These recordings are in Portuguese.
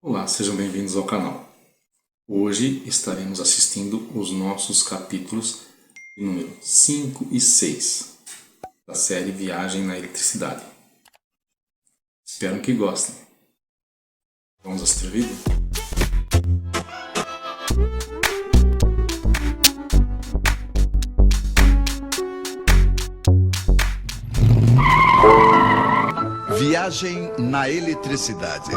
Olá, sejam bem-vindos ao canal. Hoje estaremos assistindo os nossos capítulos de número 5 e 6 da série Viagem na Eletricidade. Espero que gostem. Vamos assistir o vídeo? Viagem na Eletricidade.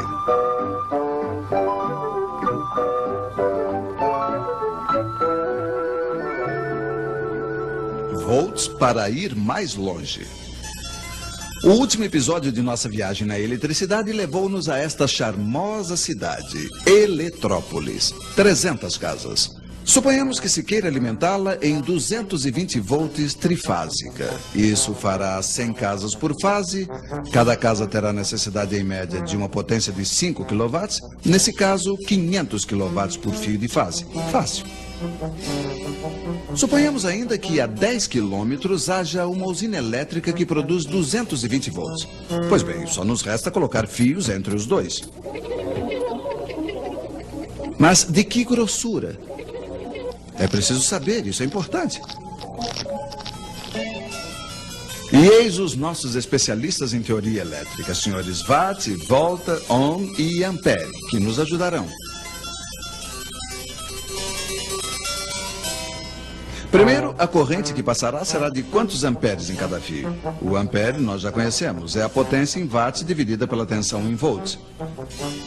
Volts para ir mais longe. O último episódio de nossa viagem na eletricidade levou-nos a esta charmosa cidade, Eletrópolis. 300 casas. Suponhamos que se queira alimentá-la em 220 volts trifásica. Isso fará 100 casas por fase. Cada casa terá necessidade em média de uma potência de 5 kW. Nesse caso, 500 kW por fio de fase. Fácil. Suponhamos ainda que a 10 quilômetros haja uma usina elétrica que produz 220 volts. Pois bem, só nos resta colocar fios entre os dois. Mas de que grossura? É preciso saber, isso é importante. E eis os nossos especialistas em teoria elétrica, senhores Watt, Volta, Ohm e Ampere, que nos ajudarão. Primeiro, a corrente que passará será de quantos amperes em cada fio? O ampere nós já conhecemos, é a potência em watts dividida pela tensão em volts.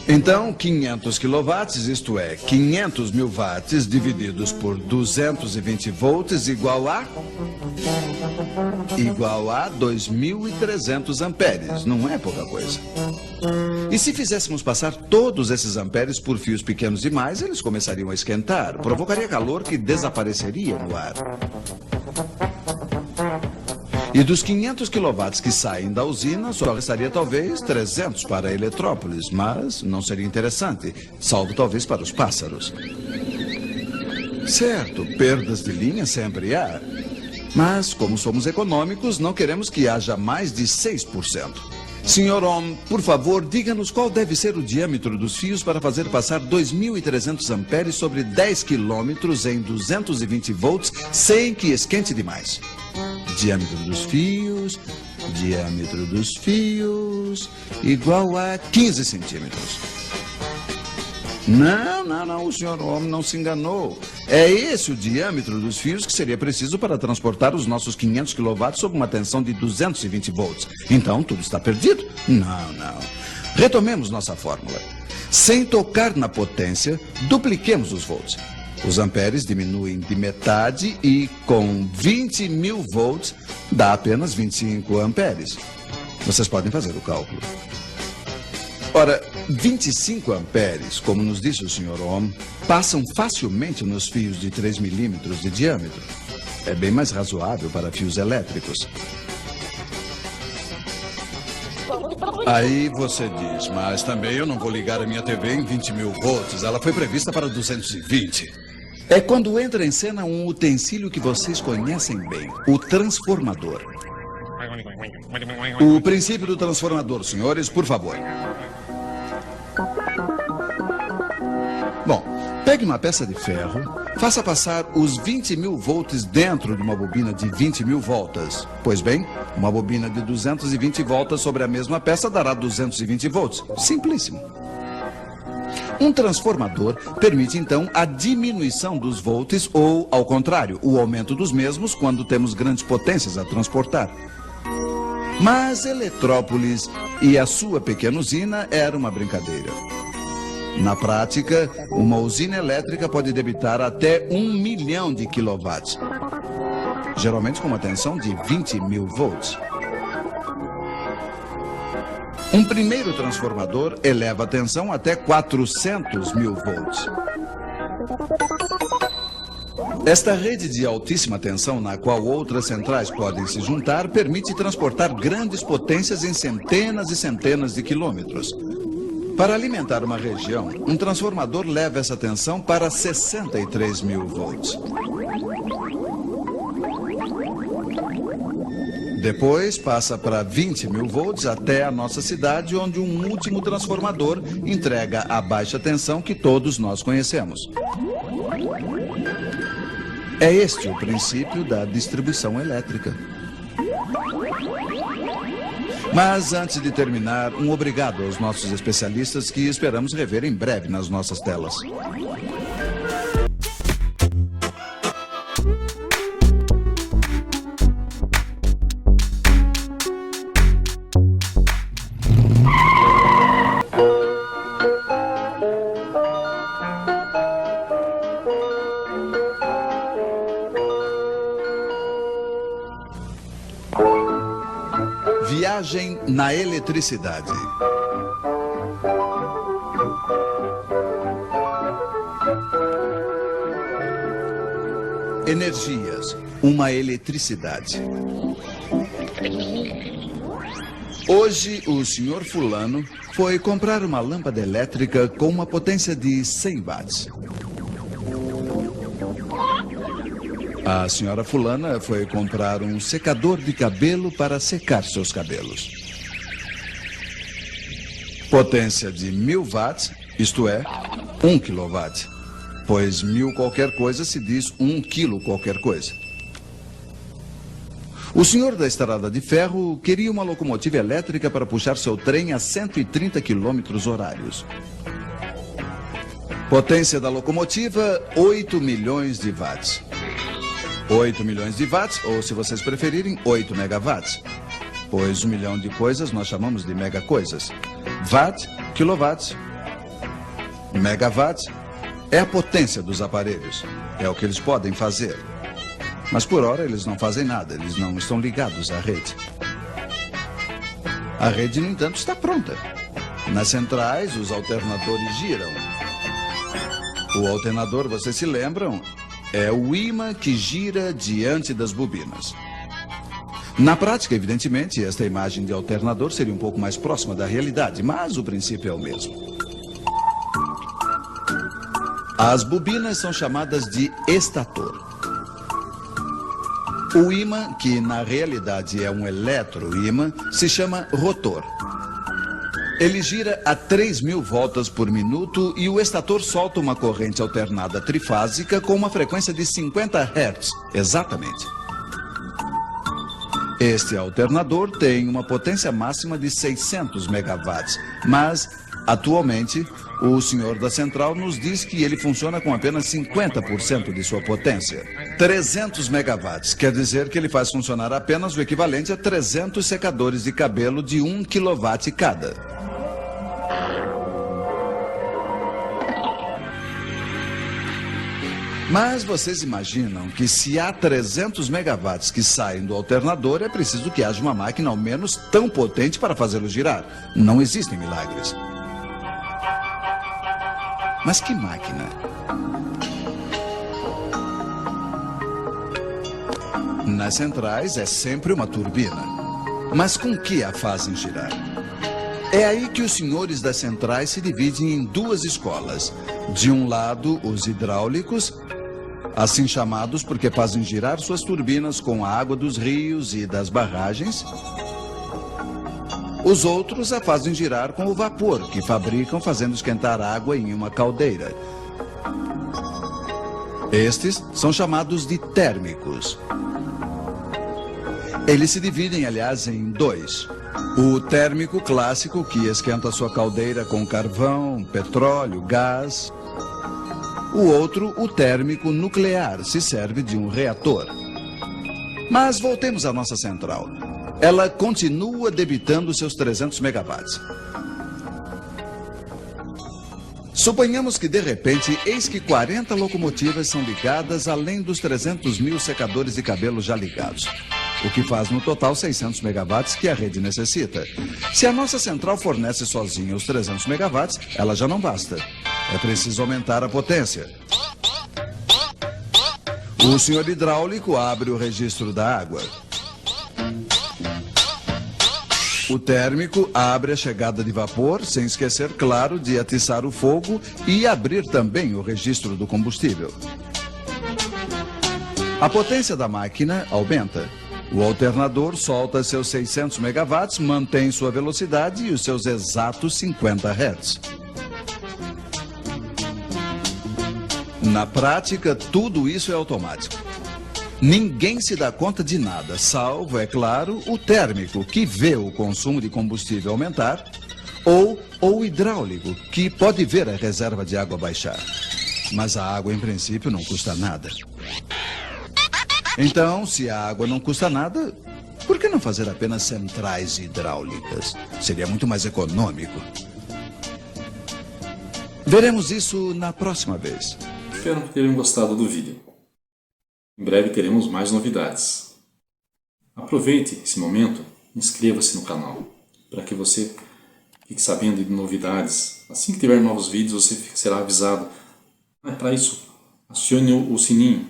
Então, 500 kW, isto é, 500 mil watts divididos por 220 volts igual a 2.300 amperes, não é pouca coisa. E se fizéssemos passar todos esses amperes por fios pequenos demais, eles começariam a esquentar, provocaria calor que desapareceria no ar. E dos 500 kW que saem da usina, só restaria talvez 300 para Eletrópolis, mas não seria interessante, salvo talvez para os pássaros. Certo, perdas de linha sempre há, mas como somos econômicos, não queremos que haja mais de 6%. Senhor Ohm, por favor, diga-nos qual deve ser o diâmetro dos fios para fazer passar 2.300 amperes sobre 10 quilômetros em 220 volts sem que esquente demais. Diâmetro dos fios, igual a 15 centímetros. Não, o senhor Ohm não se enganou. É esse o diâmetro dos fios que seria preciso para transportar os nossos 500 kW sob uma tensão de 220 volts. Então, tudo está perdido? Não. Retomemos nossa fórmula. Sem tocar na potência, dupliquemos os volts. Os amperes diminuem de metade e, com 20 mil volts, dá apenas 25 amperes. Vocês podem fazer o cálculo. Ora, 25 amperes, como nos disse o Sr. Ohm, passam facilmente nos fios de 3 milímetros de diâmetro. É bem mais razoável para fios elétricos. Aí você diz, mas também eu não vou ligar a minha TV em 20 mil volts. Ela foi prevista para 220. É quando entra em cena um utensílio que vocês conhecem bem, o transformador. O princípio do transformador, senhores, por favor. Bom, pegue uma peça de ferro, faça passar os 20 mil volts dentro de uma bobina de 20 mil voltas. Pois bem, uma bobina de 220 voltas sobre a mesma peça dará 220 volts. Simplíssimo. Um transformador permite, então, a diminuição dos volts ou, ao contrário, o aumento dos mesmos quando temos grandes potências a transportar. Mas Eletrópolis e a sua pequena usina era uma brincadeira. Na prática, uma usina elétrica pode debitar até 1 milhão de quilowatts, geralmente com uma tensão de 20 mil volts. Um primeiro transformador eleva a tensão até 400 mil volts. Esta rede de altíssima tensão, na qual outras centrais podem se juntar, permite transportar grandes potências em centenas e centenas de quilômetros. Para alimentar uma região, um transformador leva essa tensão para 63 mil volts. Depois passa para 20 mil volts até a nossa cidade, onde um último transformador entrega a baixa tensão que todos nós conhecemos. É este o princípio da distribuição elétrica. Mas antes de terminar, um obrigado aos nossos especialistas que esperamos rever em breve nas nossas telas. Viagem na eletricidade. Energias, uma eletricidade. Hoje, o senhor fulano foi comprar uma lâmpada elétrica com uma potência de 100 watts. A senhora fulana foi comprar um secador de cabelo para secar seus cabelos. Potência de 1000 watts, isto é, 1 kW. Pois 1000 qualquer coisa se diz 1 quilo qualquer coisa. O senhor da estrada de ferro queria uma locomotiva elétrica para puxar seu trem a 130 km/h. Potência da locomotiva, 8 milhões de watts. 8 milhões de watts, ou se vocês preferirem, 8 megawatts. Pois 1 milhão de coisas nós chamamos de megacoisas. Watt, quilowatts. Megawatts é a potência dos aparelhos. É o que eles podem fazer. Mas por hora eles não fazem nada, eles não estão ligados à rede. A rede, no entanto, está pronta. Nas centrais, os alternadores giram. O alternador, vocês se lembram, é o ímã que gira diante das bobinas. Na prática, evidentemente, esta imagem de alternador seria um pouco mais próxima da realidade, mas o princípio é o mesmo. As bobinas são chamadas de estator. O ímã, que na realidade é um eletroímã, se chama rotor. Ele gira a 3.000 voltas por minuto e o estator solta uma corrente alternada trifásica com uma frequência de 50 Hz, exatamente. Este alternador tem uma potência máxima de 600 megawatts, mas, atualmente, o senhor da central nos diz que ele funciona com apenas 50% de sua potência. 300 megawatts quer dizer que ele faz funcionar apenas o equivalente a 300 secadores de cabelo de 1 kW cada. Mas vocês imaginam que se há 300 megawatts que saem do alternador, é preciso que haja uma máquina ao menos tão potente para fazê-lo girar. Não existem milagres. Mas que máquina? Nas centrais é sempre uma turbina. Mas com que a fazem girar? É aí que os senhores das centrais se dividem em duas escolas. De um lado, os hidráulicos, assim chamados porque fazem girar suas turbinas com a água dos rios e das barragens. Os outros a fazem girar com o vapor que fabricam fazendo esquentar água em uma caldeira. Estes são chamados de térmicos. Eles se dividem, aliás, em dois. O térmico clássico, que esquenta sua caldeira com carvão, petróleo, gás. O outro, o térmico nuclear, se serve de um reator. Mas voltemos à nossa central. Ela continua debitando seus 300 megawatts. Suponhamos que, de repente, eis que 40 locomotivas são ligadas, além dos 300.000 secadores de cabelo já ligados. O que faz no total 600 megawatts que a rede necessita. Se a nossa central fornece sozinha os 300 megawatts, ela já não basta. É preciso aumentar a potência. O senhor hidráulico abre o registro da água. O térmico abre a chegada de vapor, sem esquecer, claro, de atiçar o fogo e abrir também o registro do combustível. A potência da máquina aumenta. O alternador solta seus 600 megawatts, mantém sua velocidade e os seus exatos 50 Hz. Na prática, tudo isso é automático. Ninguém se dá conta de nada, salvo, é claro, o térmico, que vê o consumo de combustível aumentar, ou o hidráulico, que pode ver a reserva de água baixar. Mas a água, em princípio, não custa nada. Então, se a água não custa nada, por que não fazer apenas centrais hidráulicas? Seria muito mais econômico. Veremos isso na próxima vez. Espero que tenham gostado do vídeo. Em breve teremos mais novidades. Aproveite esse momento e inscreva-se no canal, para que você fique sabendo de novidades. Assim que tiver novos vídeos, você será avisado. Para isso, acione o sininho,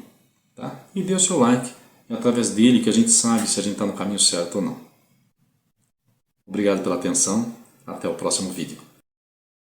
tá? E dê o seu like. É através dele que a gente sabe se a gente está no caminho certo ou não. Obrigado pela atenção. Até o próximo vídeo.